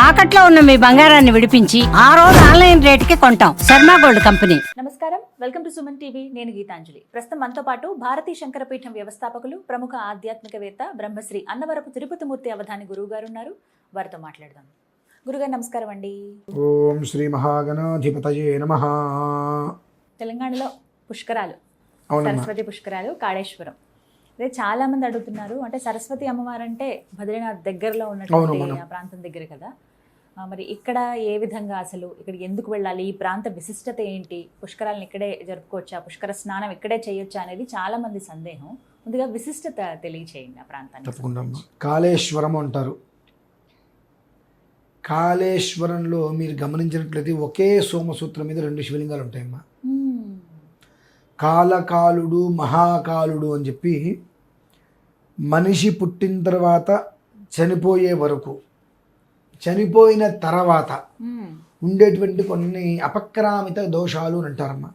తాకట్లో ఉన్న మీ బంగారాన్ని విడిపించి ఆ రోజు ఆన్లైన్ రేటుకి కొంటాం. Sharma gold company. నమస్కారం, వెల్కమ్ టు సుమన్ టీవీ. నేను గీతాంజలి. ప్రస్తుతం మనతో పాటు భారతీ శంకరపీఠం వ్యవస్థాపకులు, ప్రముఖ ఆధ్యాత్మికవేత్త, బ్రహ్మశ్రీ అన్నవరపు తిరుపతిమూర్తి అవధాని గురువు గారు ఉన్నారు. వారితో మాట్లాడదాం. గురుగారు నమస్కారం అండి. ఓం శ్రీ మహాగణాధిపతయే నమః. తెలంగాణలో పుష్కరాలు, సరస్వతి పుష్కరాలు, కాళేశ్వరం. అదే చాలా మంది అడుగుతున్నారు, అంటే సరస్వతి అమ్మవారు అంటే బద్రీనాథ్ దగ్గరలో ఉన్నటువంటి ఆ ప్రాంతం దగ్గర కదా, మరి ఇక్కడ ఏ విధంగా, అసలు ఇక్కడ ఎందుకు వెళ్ళాలి, ఈ ప్రాంత విశిష్టత ఏంటి, పుష్కరాలను ఇక్కడే జరుపుకోవచ్చా, పుష్కర స్నానం ఇక్కడే చేయొచ్చా అనేది చాలా మంది సందేహం. ముందుగా విశిష్టత తెలియచేయండి ఆ ప్రాంతాన్ని. తప్పకుండా. కాళేశ్వరం అంటారు. కాళేశ్వరంలో మీరు గమనించినట్లయితే ఒకే సోమసూత్రం మీద 2 శివలింగాలు ఉంటాయమ్మా. కాలకాలుడు, మహాకాలుడు అని చెప్పి మనిషి పుట్టిన తర్వాత చనిపోయే వరకు, చనిపోయిన తర్వాత ఉండేటువంటి కొన్ని అపక్రామిత దోషాలు అని అంటారమ్మా.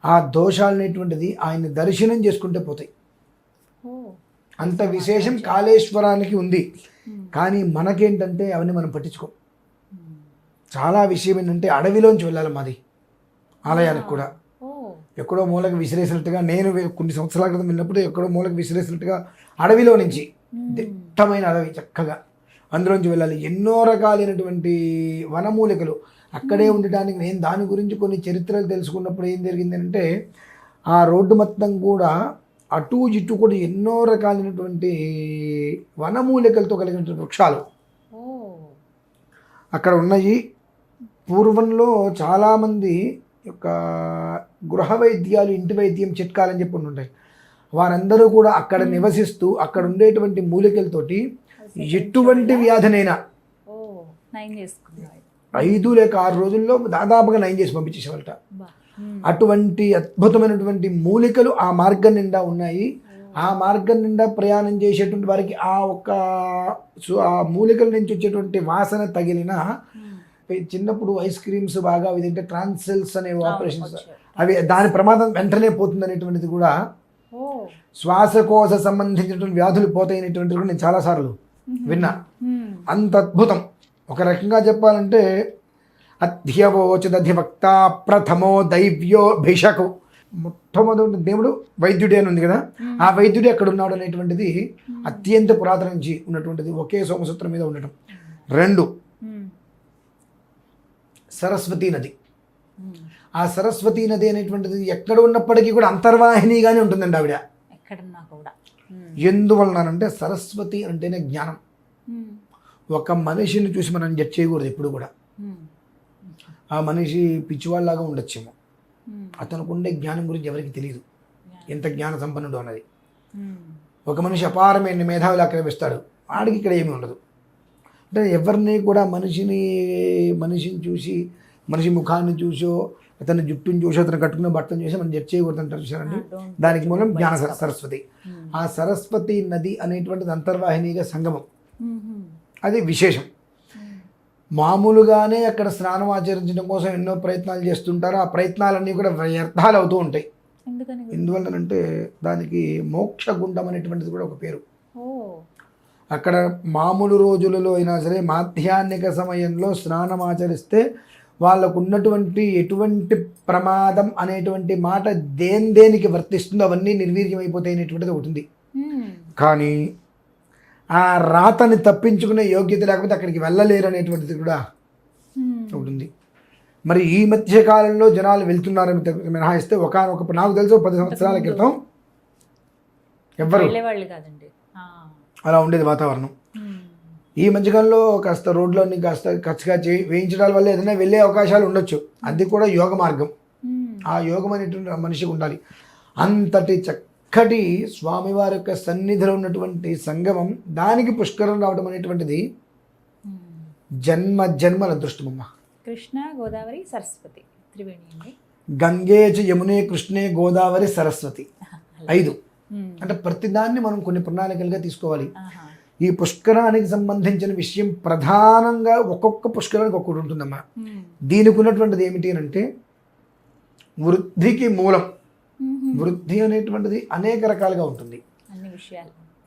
ఆ దోషాలు అనేటువంటిది ఆయన దర్శనం చేసుకుంటే పోతాయి. అంత విశేషం కాళేశ్వరానికి ఉంది. కానీ మనకేంటంటే అవన్నీ మనం పట్టించుకోం. చాలా విషయం ఏంటంటే అడవిలోంచి వెళ్ళాలి మాది ఆలయానికి కూడా. ఎక్కడో మూలకు విసిరేసినట్టుగా, నేను కొన్ని సంవత్సరాల క్రితం వెళ్ళినప్పుడు ఎక్కడో మూలకు విసిరేసినట్టుగా అడవిలో నుంచి, దిట్టమైన అడవి, చక్కగా అందులోంచి వెళ్ళాలి. ఎన్నో రకాలైనటువంటి వనమూలికలు అక్కడే ఉండటానికి, నేను దాని గురించి కొన్ని చరిత్రలు తెలుసుకున్నప్పుడు ఏం జరిగింది అంటే, ఆ రోడ్డు మొత్తం కూడా అటు ఇటు కూడా ఎన్నో రకాలైనటువంటి వనమూలికలతో కలిగినటువంటి వృక్షాలు అక్కడ ఉన్నాయి. పూర్వంలో చాలామంది యొక్క గృహ వైద్యాలు, ఇంటి వైద్యం చిట్కాలని చెప్పి ఉంటాయి. వారందరూ కూడా అక్కడ నివసిస్తూ అక్కడ ఉండేటువంటి మూలికలతోటి ఎటువంటి వ్యాధినైనా 5 లేక 6 రోజుల్లో దాదాపుగా నయం చేసి పంపించేసేవాళ్ళట. అటువంటి అద్భుతమైనటువంటి మూలికలు ఆ మార్గం నిండా ఉన్నాయి. ఆ మార్గం నిండా ప్రయాణం చేసేటువంటి వారికి ఆ మూలికల నుంచి వచ్చేటువంటి వాసన తగిలిన, చిన్నప్పుడు ఐస్ క్రీమ్స్ బాగా అవి తింటే ట్రాన్సిల్స్ అనే ఆపరేషన్స్, అవి దాని ప్రమాదం వెంటనే పోతుంది అనేటువంటిది కూడా, శ్వాసకోశ సంబంధించినటువంటి వ్యాధులు పోతాయనేటువంటిది కూడా నేను చాలాసార్లు విన్నా. అంత అద్భుతం. ఒక రకంగా చెప్పాలంటే అధ్యవోచదధివక్త ప్రథమో దైవ్యో భిషకు, మొట్టమొదటి దేవుడు వైద్యుడే అని ఉంది కదా, ఆ వైద్యుడే అక్కడ ఉన్నాడు అనేటువంటిది అత్యంత పురాతన నుంచి ఉన్నటువంటిది. ఒకే సోమసూత్రం మీద ఉండటం. 2, సరస్వతీ నది. ఆ సరస్వతీ నది అనేటువంటిది ఎక్కడ ఉన్నప్పటికీ కూడా అంతర్వాహినిగానే ఉంటుందండి ఆవిడ. ఎందువలనంటే సరస్వతి అంటేనే జ్ఞానం. ఒక మనిషిని చూసి మనం జడ్జ్ చేయకూడదు ఎప్పుడు కూడా. ఆ మనిషి పిచ్చివాళ్ళలాగా ఉండొచ్చేమో, అతనికి ఉండే జ్ఞానం గురించి ఎవరికి తెలియదు, ఎంత జ్ఞాన సంపన్నుడు అన్నది. ఒక మనిషి అపారమైన మేధావిలా కనిపిస్తాడు, వాడికి ఇక్కడ ఏమీ ఉండదు. అంటే ఎవరిని కూడా మనిషిని చూసి, మనిషి ముఖాన్ని చూసో, అతని జుట్టుని చూసి, అతను కట్టుకున్న బట్టను చూసి మనం జడ్జ్ చేయకూడదు అంటారు చూసారండి. దానికి మూలం జ్ఞాన సరస్వతి. ఆ సరస్వతి నది అనేటువంటిది అంతర్వాహినిగా సంగమం. అది విశేషం. మామూలుగానే అక్కడ స్నానం ఆచరించడం కోసం ఎన్నో ప్రయత్నాలు చేస్తుంటారు. ఆ ప్రయత్నాలన్నీ కూడా వ్యర్థాలు అవుతూ ఉంటాయి. ఎందువల్లనంటే దానికి మోక్షగుండం అనేటువంటిది కూడా ఒక పేరు. అక్కడ మామూలు రోజులలో అయినా సరే మాధ్యాహ్నిక సమయంలో స్నానం ఆచరిస్తే వాళ్ళకు ఉన్నటువంటి ఎటువంటి ప్రమాదం అనేటువంటి మాట దేనికి వర్తిస్తుందో అవన్నీ నిర్వీర్యం అయిపోతాయి అనేటువంటిది ఒకటి ఉంది. కానీ ఆ రాతని తప్పించుకునే యోగ్యత లేకపోతే అక్కడికి వెళ్ళలేరు అనేటువంటిది కూడా ఒకటి ఉంది. మరి ఈ మధ్య కాలంలో జనాలు వెళ్తున్నారని మినహాయిస్తే ఒకనొక, నాకు తెలుసు 10 సంవత్సరాల క్రితం ఎవ్వరు అలా ఉండేది వాతావరణం. ఈ మధ్యకాలంలో కాస్త రోడ్లన్నీ కాస్త ఖర్చుగా వేయించడాల వల్ల ఏదైనా వెళ్ళే అవకాశాలు ఉండొచ్చు. అది కూడా యోగ మార్గం. ఆ యోగం అనేటువంటి మనిషికి ఉండాలి. అంతటి చక్కటి స్వామివారి యొక్క సన్నిధిలో ఉన్నటువంటి సంగమం, దానికి పుష్కరం రావడం అనేటువంటిది జన్మల అదృష్టమమ్మ. కృష్ణ, గోదావరి, సరస్వతి త్రివేణి. గంగే చ యమునే కృష్ణే గోదావరి సరస్వతి 5. అంటే ప్రతిదాన్ని మనం కొన్ని ప్రణాళికలుగా తీసుకోవాలి. ఈ పుష్కరానికి సంబంధించిన విషయం ప్రధానంగా ఒక్కొక్క పుష్కరానికి ఒక్కొక్కటి ఉంటుందమ్మా. దీనికి ఉన్నటువంటిది ఏమిటి అంటే వృద్ధికి మూలం. వృద్ధి అనేటువంటిది అనేక రకాలుగా ఉంటుంది.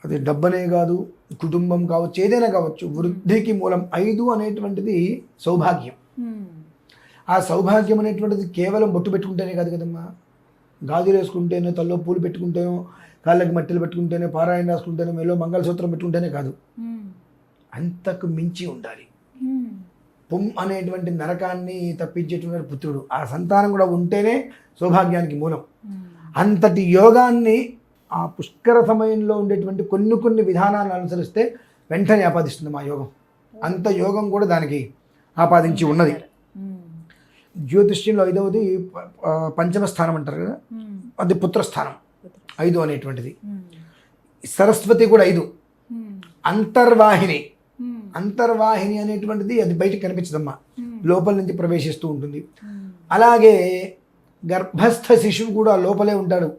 అది డబ్బనే కాదు, కుటుంబం కావచ్చు, ఏదైనా కావచ్చు, వృద్ధికి మూలం 5 అనేటువంటిది సౌభాగ్యం. ఆ సౌభాగ్యం అనేటువంటిది కేవలం బొట్టు పెట్టుకుంటేనే కాదు కదమ్మా. గాజులు వేసుకుంటేనే, తల్లో పూలు పెట్టుకుంటేనో, కాళ్ళకి మట్టెలు పెట్టుకుంటేనే, పారాయణ రాసుకుంటేనే, మెలో మంగళసూత్రం పెట్టుకుంటేనే కాదు, అంతకు మించి ఉండాలి. పుం అనేటువంటి నరకాన్ని తప్పించేటువంటి పుత్రుడు, ఆ సంతానం కూడా ఉంటేనే సౌభాగ్యానికి మూలం. అంతటి యోగాన్ని ఆ పుష్కర సమయంలో ఉండేటువంటి కొన్ని విధానాలను అనుసరిస్తే వెంటనే ఆపాదిస్తుంది మా యోగం. అంత యోగం కూడా దానికి ఆపాదించి ఉన్నది. జ్యోతిష్యంలో 5వది పంచమ స్థానం అంటారు కదా, అది పుత్రస్థానం 5 అనేటువంటిది. సరస్వతి కూడా 5. అంతర్వాహిని, అంతర్వాహిని అనేటువంటిది అది బయటకు కనిపించదమ్మా, లోపల నుంచి ప్రవేశిస్తూ ఉంటుంది. అలాగే గర్భస్థ శిశువు కూడా లోపలే ఉంటాడు.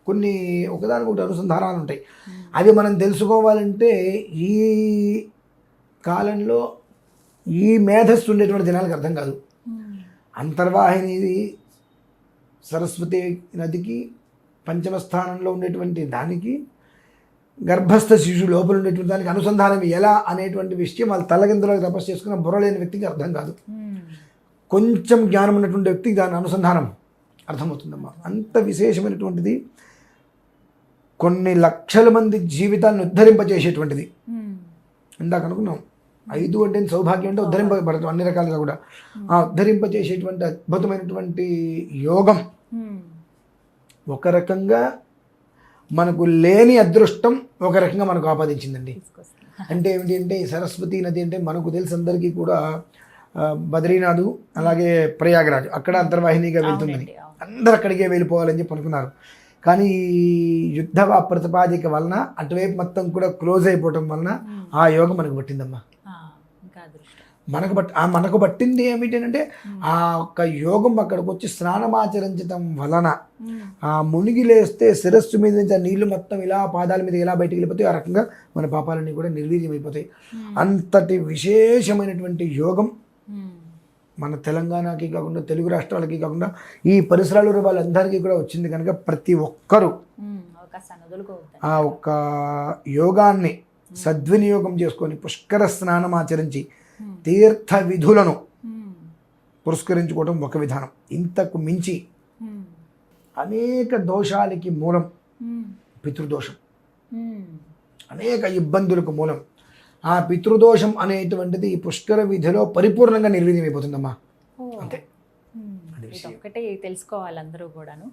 కొన్ని ఒకదానికొకటి అనుసంధానాలు ఉంటాయి. అవి మనం తెలుసుకోవాలంటే ఈ కాలంలో ఈ మేధస్సు ఉండేటువంటి జనాలకు అర్థం కాదు. అంతర్వాహిని సరస్వతి నదికి, పంచమ స్థానంలో ఉండేటువంటి దానికి, గర్భస్థ శిశువు లోపల ఉండేటువంటి దానికి అనుసంధానం ఎలా అనేటువంటి విషయం వాళ్ళు తలకిందులకు తపస్సు చేసుకున్న బుర్రలేని వ్యక్తికి అర్థం కాదు. కొంచెం జ్ఞానం ఉన్నటువంటి వ్యక్తికి దాని అనుసంధానం అర్థమవుతుందమ్మా. అంత విశేషమైనటువంటిది, కొన్ని లక్షల మంది జీవితాలను ఉద్ధరింపజేసేటువంటిది. ఇందాక అనుకున్నాం 5 అంటే సౌభాగ్యం అంటే ఉద్ధరింపబడటం అన్ని రకాలుగా కూడా. ఆ ఉద్ధరింపజేసేటువంటి అద్భుతమైనటువంటి యోగం ఒక రకంగా మనకు లేని అదృష్టం ఒక రకంగా మనకు ఆపాదించిందండి. అంటే ఏమిటి అంటే సరస్వతి నది అంటే మనకు తెలిసి అందరికీ కూడా బద్రీనాథ్ అలాగే ప్రయాగరాజ్ అక్కడ అంతర్వాహినిగా వెళ్తుందని అందరు అక్కడికే వెళ్ళిపోవాలని చెప్పి అనుకున్నారు. కానీ యుద్ధ ప్రతిపాదిక వలన అటువైపు మొత్తం కూడా క్లోజ్ అయిపోవటం వలన ఆ యోగం మనకు పట్టిందమ్మా. మనకు పట్టింది ఏమిటంటే ఆ ఒక్క యోగం అక్కడికి వచ్చి స్నానమాచరించడం వలన ఆ మునిగి లేస్తే శిరస్సు మీద నుంచి ఆ నీళ్లు మొత్తం ఇలా పాదాల మీద ఇలా బయటికి వెళ్ళిపోతాయి. ఆ రకంగా మన పాపాలన్నీ కూడా నిర్వీర్యం అయిపోతాయి. అంతటి విశేషమైనటువంటి యోగం మన తెలంగాణకి కాకుండా, తెలుగు రాష్ట్రాలకి కాకుండా, ఈ పరిసరాల వాళ్ళందరికీ కూడా వచ్చింది కనుక ప్రతి ఒక్కరూ ఆ ఒక్క యోగాన్ని సద్వినియోగం చేసుకొని పుష్కర స్నానం ఆచరించి తీర్థ విధులను పురస్కరించుకోవడం ఒక విధానం. ఇంతకు మించి అనేక దోషాలకి మూలం పితృదోషం, అనేక ఇబ్బందులకు మూలం. ఆ పితృదోషం అనేటువంటిది ఈ పుష్కర విధిలో పరిపూర్ణంగా నిర్వీర్యం అయిపోతుందమ్మా. అంతే, ఒకటే తెలుసుకోవాలి అందరూ కూడాను.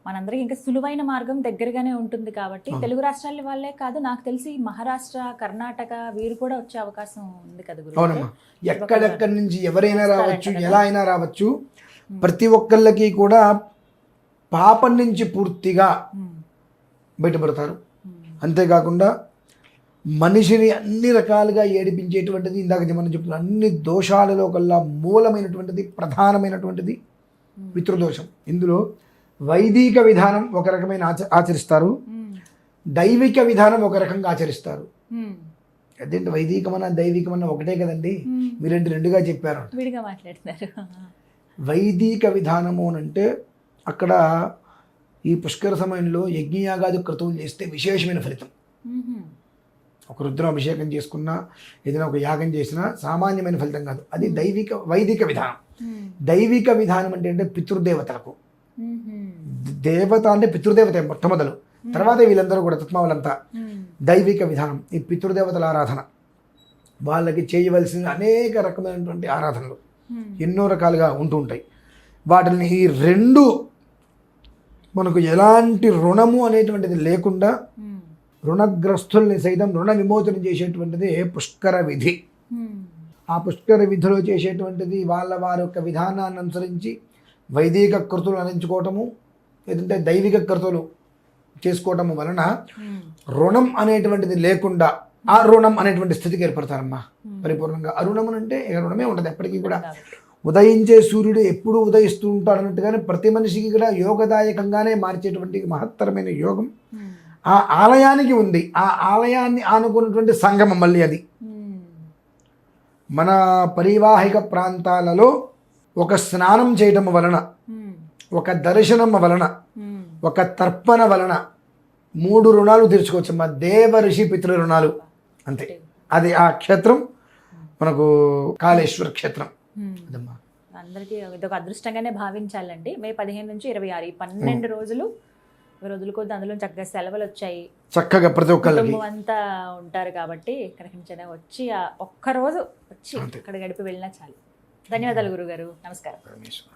మనందరికీ ఇంకా సులువైన మార్గం దగ్గరగానే ఉంటుంది కాబట్టి తెలుగు రాష్ట్రాల వాళ్ళే కాదు, నాకు తెలిసి మహారాష్ట్ర, కర్ణాటక వీరు కూడా వచ్చే అవకాశం ఉంది కదా గురు. అవునమ్మా, ఎక్కడెక్కడి నుంచి ఎవరైనా రావచ్చు, ఎలా అయినా రావచ్చు. ప్రతి ఒక్కళ్ళకి కూడా పాపం నుంచి పూర్తిగా బయటపడతారు. అంతేకాకుండా మనిషిని అన్ని రకాలుగా ఏడిపించేటువంటిది, ఇందాక మనం చెప్తున్న అన్ని దోషాలలో కల్లా మూలమైనటువంటిది, ప్రధానమైనటువంటిది పితృదోషం. ఇందులో వైదిక విధానం ఒక రకమైన ఆచరిస్తారు, దైవిక విధానం ఒక రకంగా ఆచరిస్తారు. అదేంటి వైదికమన్నా దైవికమన్నా ఒకటే కదండి, మీరేంటి రెండుగా చెప్పారు, విడిగా మాట్లాడుతున్నారు. వైదిక విధానము అంటే అక్కడ ఈ పుష్కర సమయంలో యజ్ఞయాగాది క్రతువులు చేస్తే విశేషమైన ఫలితం. ఒక రుద్రాభిషేకం చేసుకున్నా, ఏదైనా ఒక యాగం చేసినా సామాన్యమైన ఫలితం కాదు. అది వైదిక విధానం. దైవిక విధానం అంటే పితృదేవతలకు, దేవత అంటే పితృదేవత మొట్టమొదలు, తర్వాత వీళ్ళందరూ కూడా తత్మావులంతా దైవిక విధానం. ఈ పితృదేవతల ఆరాధన, వాళ్ళకి చేయవలసిన అనేక రకమైనటువంటి ఆరాధనలు ఎన్నో రకాలుగా ఉంటూ ఉంటాయి. వాటిని ఈ రెండు మనకు ఎలాంటి రుణము అనేటువంటిది లేకుండా రుణగ్రస్తుల్ని సైతం రుణ విమోచనం చేసేటువంటిది పుష్కర విధి. ఆ పుష్కర విధిలో చేసేటువంటిది వారి యొక్క విధానాన్ని అనుసరించి వైదిక కృతులు అందించుకోవటము, లేదంటే దైవిక కృతులు చేసుకోవటము వలన రుణం అనేటువంటిది లేకుండా ఆ రుణం అనేటువంటి స్థితికి ఏర్పడతారమ్మా పరిపూర్ణంగా. అరుణం అంటే రుణమే ఉంటుంది ఎప్పటికీ కూడా. ఉదయించే సూర్యుడు ఎప్పుడు ఉదయిస్తూ ఉంటాడు అన్నట్టుగానే ప్రతి మనిషికి కూడా యోగదాయకంగానే మార్చేటువంటి మహత్తరమైన యోగం ఆ ఆలయానికి ఉంది. ఆ ఆలయాన్ని ఆనుకున్నటువంటి సంగమం మళ్ళీ అది. మన పరివాహిక ప్రాంతాలలో ఒక స్నానం చేయటం వలన, ఒక దర్శనం వలన, ఒక తర్పణ వలన 3 రుణాలు తీర్చుకోవచ్చమ్మా. దేవ ఋషి పితృ రుణాలు అంతే. అది ఆ క్షేత్రం మనకు కాళేశ్వర క్షేత్రం. అదమ్మా అందరికీ ఇదొక అదృష్టంగానే భావించాలండి. మే 15 నుంచి 26 ఈ 12 రోజులు రోజుల కొద్ది అందులో చక్కగా సెలవులు వచ్చాయి, చక్కగా ప్రతి ఒక్కరికి కుటుంబం అంతా ఉంటారు కాబట్టి ఇక్కడికి వచ్చి ఒక్క రోజు వచ్చి ఇక్కడ గడిపి వెళ్ళినా చాలు. ధన్యవాదాలు గురుగారు. నమస్కారం. పరమేశ్వర.